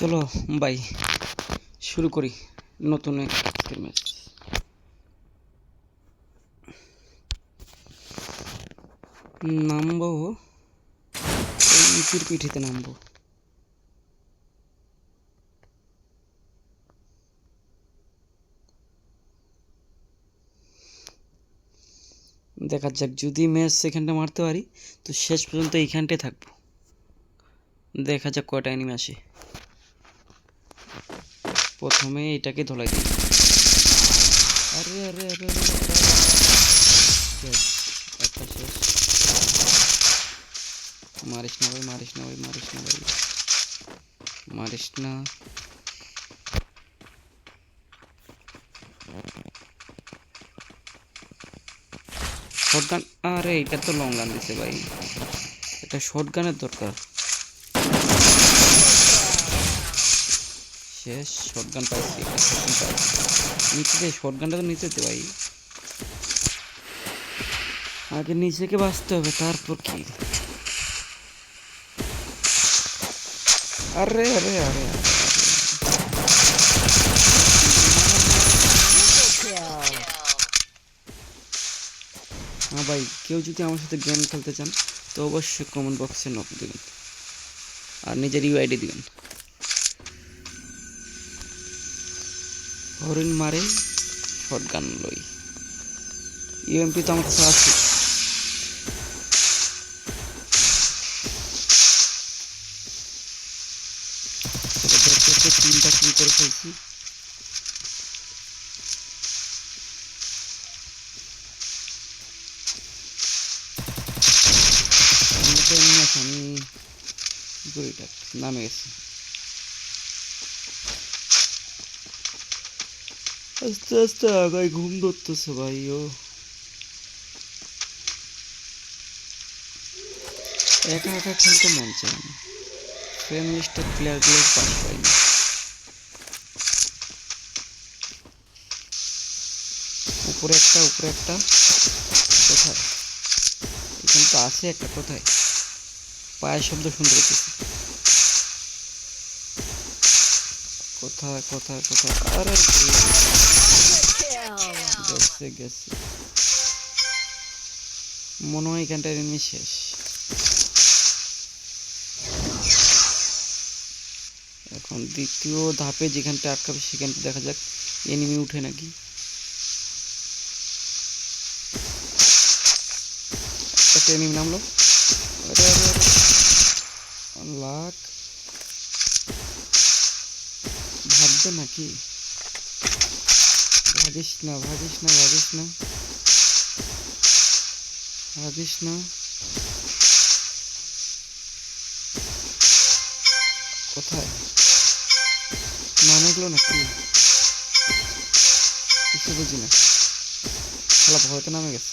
চলো ভাই শুরু করি নতুন আজকের ম্যাচ। নামবো নিচের পিঠিতে নামবো। দেখা যাক, যদি ম্যাচ সেখানটা মারতে পারি তো শেষ পর্যন্ত এইখানটায় থাকবো। দেখা যাক কয়টা এনিমি আসে। প্রথমে এটাকে ধলাই দিই। আরে আরে আরে একটা শেষ। মারিস না ভাই, মারিস না ভাই, মারিস না ভাই, মারিস না। শটগান, আরে এটা তো লং গান দিছে ভাই, এটা শটগানের দরকার। শেষ, শটগান পাইছি, একটা শটগান পাইছি। নিচে শটগানটা তো নিচেতে ভাই, আগে নিচেকে বাঁচতে হবে তারপর কি। আরে আরে আরে হ্যাঁ ভাই, কেউ যদি আমার সাথে গেম খেলতে চান তো অবশ্যই কমেন্ট বক্সে নক দেবেন আর নিজের ইউআইডি দিবেন। হরিণ মারে শটগান লই, ইউএমপি তো আমার কাছে আছে। তিনটা কিল করে ফেলছি। আমি গড়িটা নামে গেছি। আস্তে আস্তে আগায়, ঘুম ধরতেছে ভাই। ও একা একা খেলতে মন চায় না, ফ্রেন্ড লিস্টের প্লেয়ারগুলোর পাস পাইনি। উপরে একটা, উপরে একটা, কোথায়? এখানে তো আছে একটা, কোথায়? পায়ের শব্দ শুনতে পেতেছি। কোথায় কোথায় কোথায়? আরে গেছে গেছে, মনে হয় এখানটা এনিমি শেষ। এখন দ্বিতীয় ধাপে যেখানটা আটকাবে সেখানটা দেখা যাক এনিমি উঠে নাকি। একটা এনিমি নামলো। আরে আরে আরে লাখ ভাববে নাকি? ভাবিস না, ভাবিস না, ভাবিস না, ভাবিস না। কোথায় নামে গেলো নাকি? কিছু বুঝি না, খেলা ভয়তে নামে গেছে।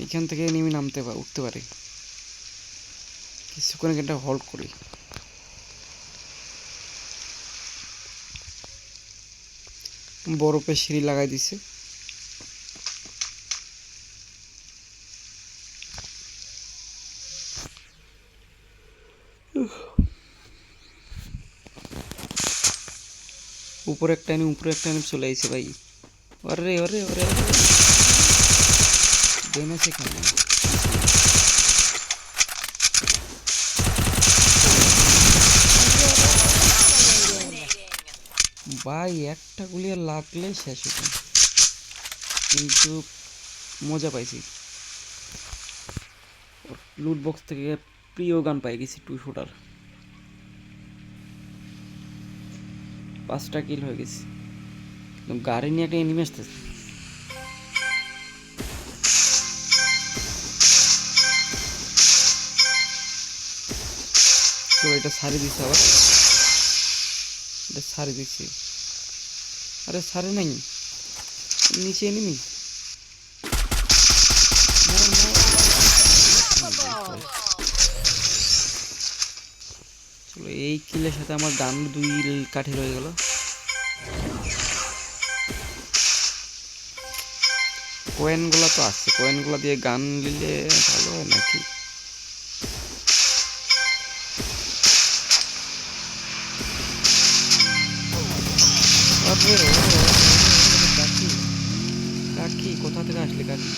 এখান থেকে নেমে নামতে পারে, উঠতে পারে। কিছুক্ষণ এটা হোল্ড করি। বরফের সিঁড়ি লাগাই দিছে। উপরে একটা এনিমি, উপরে একটা এনিমি চলে আইছে ভাই। আরে আরে আরে দেন আছে কেন ভাই? একটা গুলি লাগলে শেষ হতো, কিন্তু মজা পাইছি। লুট বক্স থেকে প্রিয় গান পাই গেছি, 2 শুটার। 5টা কিল হয়ে গেছে। গাড়ি নিয়ে একটা এনিমি আসতেছে। তো এটা সারি দিছে আবার, এটা সারি দিছে। আরে সারে নাই, নিচে এনিমি। চলো, এই কিলের সাথে আমার গান 2 কাঠি রয়ে গেল। কয়েনগুলো তো আসছে, কয়েনগুলো দিয়ে গান নিলে ভালো হয় নাকি? আরে কাকি, কাকি কোথা থেকে আসলে কাকি?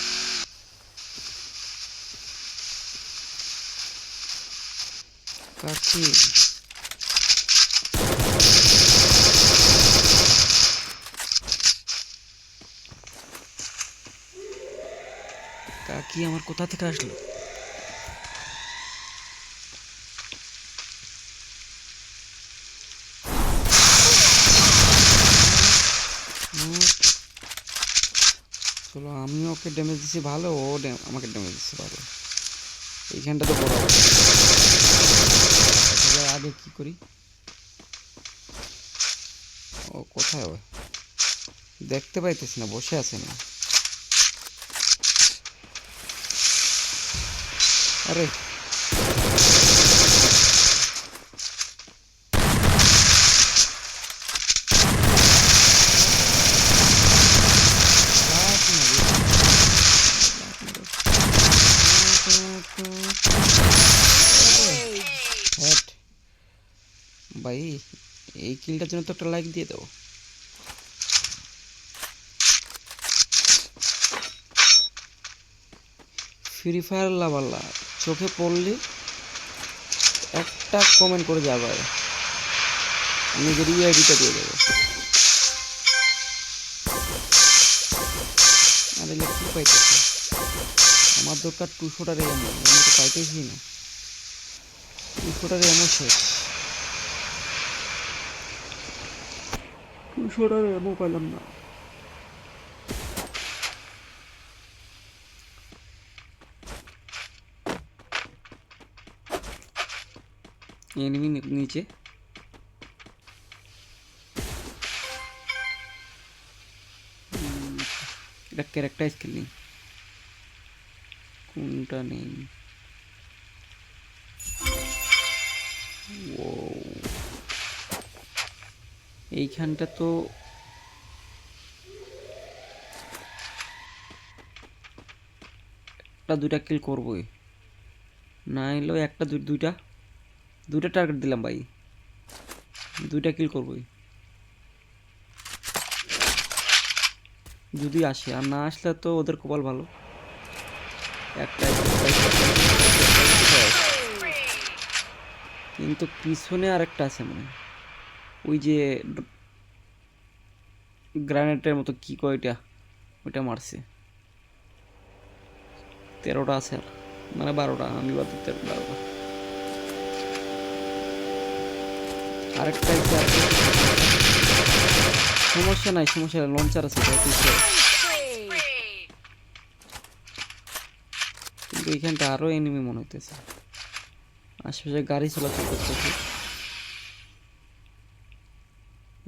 কাকি কাকি আমার কোথা থেকে আসলো? চলো আমি ওকে ড্যামেজ দিচ্ছি ভালো, ও আমাকে ড্যামেজ দিচ্ছে ভালো। এইখানটা তো বড় আগে কি করি? ও কোথায় ও? দেখতে পাইতেছি না, বসে আছে না? আরে ভাই এই কিলটার জন্য তো একটা লাইক দিয়ে দাও। ফ্রি ফায়ার লাভাল্লা চোখে পড়লে একটা কমেন্ট করে যাবে, নিজের ইউআইডিটা দিয়ে দেবো। আর এলে কি পাইতেছে? আমার দরকার 200টার এমও, আমি তো পাইতেছি না। 200টার এমও শেষ, 200টার এমও পাইলাম না। এনিমি নিচে, এটা ক্যারেক্টার স্কিল নেই, কোনটা নেই? ও এইখানটা তো একটা দুইটা কিল করবই, না এলেও একটা দুইটা দুইটা টার্গেট দিলাম ভাই, দুইটা কিল করবই যদি আসে, আর না আসলে তো ওদের কপাল ভালো। একটা কিন্তু পিছনে আরেকটা আছে মনে হয়, ওই যে গ্রানেটের মতো কি কয় ওইটা, ওইটা মারছে। 13টা আছে আর, মানে 12টা, আমি বাদ দিতে 12টা। আরেকটা সমস্যা নাই, সমস্যা নাই, লঞ্চার আছে কিন্তু এইখানটা আরো এনিমি মনে হইতেছে, আশেপাশে গাড়ি চলাচল করতেছে।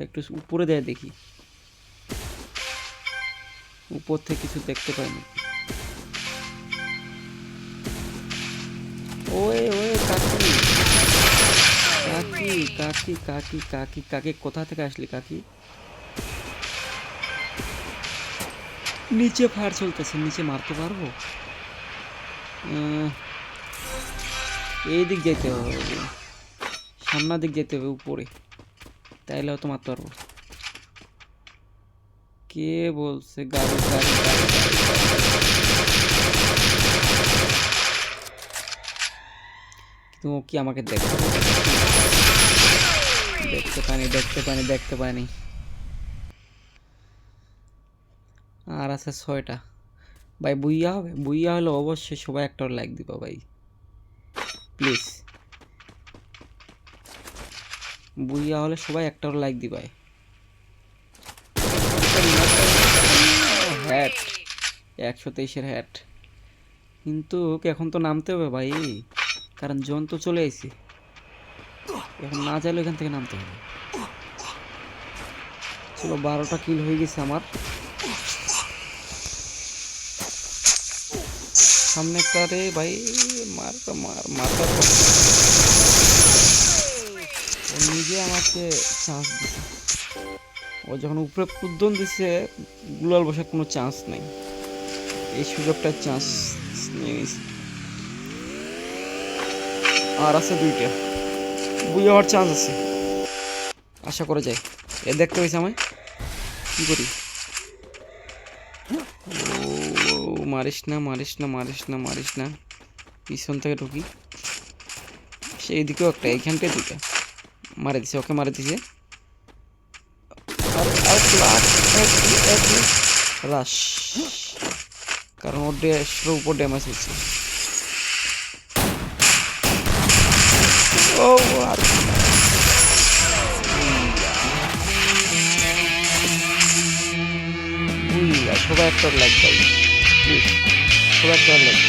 একটু উপরে দেয় দেখি, উপর থেকে কিছু দেখতে পাইনি। ওয়ে ওয়ে কাকি কাকি কাকি কাকি কাকি কাকি কোথা থেকে আসলি কাকি? নিচে ফায়ার চলতেছে, নিচে মারতে পারবো? এই দিক যেতে হবে, সামনের দিক যেতে হবে উপরে, তাইলে হয়তো মারতে পারবো। কে বলছে গাড়ি গাড়ি গাড়ি তুমি কি আমাকে দেখতে দেখতে পানি দেখতে পানি দেখতে পানি? আর আছে 6টা ভাই। বুইয়া হবে, বুইয়া হলে অবশ্যই সবাই একটা লাইক দিবা ভাই প্লিজ। বুইয়া হলে সবাই একটা লাইক দিবাই। হ্যাট 123-এর হ্যাট, কিন্তু এখন তো নামতে হবে ভাই, কারণ জন তো চলে আইছি, এখন না চাইলে এখান থেকে নামতে হবে। চলো 12টা কিল হয়ে গেছে আমার। সামনে একটা রে ভাই, মারটা মারটা ও নিজে আমাকে চান্স দিছে, ও যখন উপরে কুদ্দন দিছে গুলাল বসার কোনো চান্স নেই। এই সুযোগটা চান্স নিয়ে নিছি। আর আছে 2টা, বুঝে হওয়ার চান্স আছে, আশা করে যাই। এ দেখতে হয়েছে আমায়, কি করি? ও মারিস না, মারিস না, মারিস না, মারিস না, পিছন থেকে ঢুকি। সেই দিকেও একটা, এইখানটায় 2টা মারে দিছে, ওকে মারে দিছে। রাশ, কারণ ওর উপর ড্যামেজ হচ্ছে। ও আর সবাই একটা লাইক দাও প্লিজ, সবাই একটা লাইক।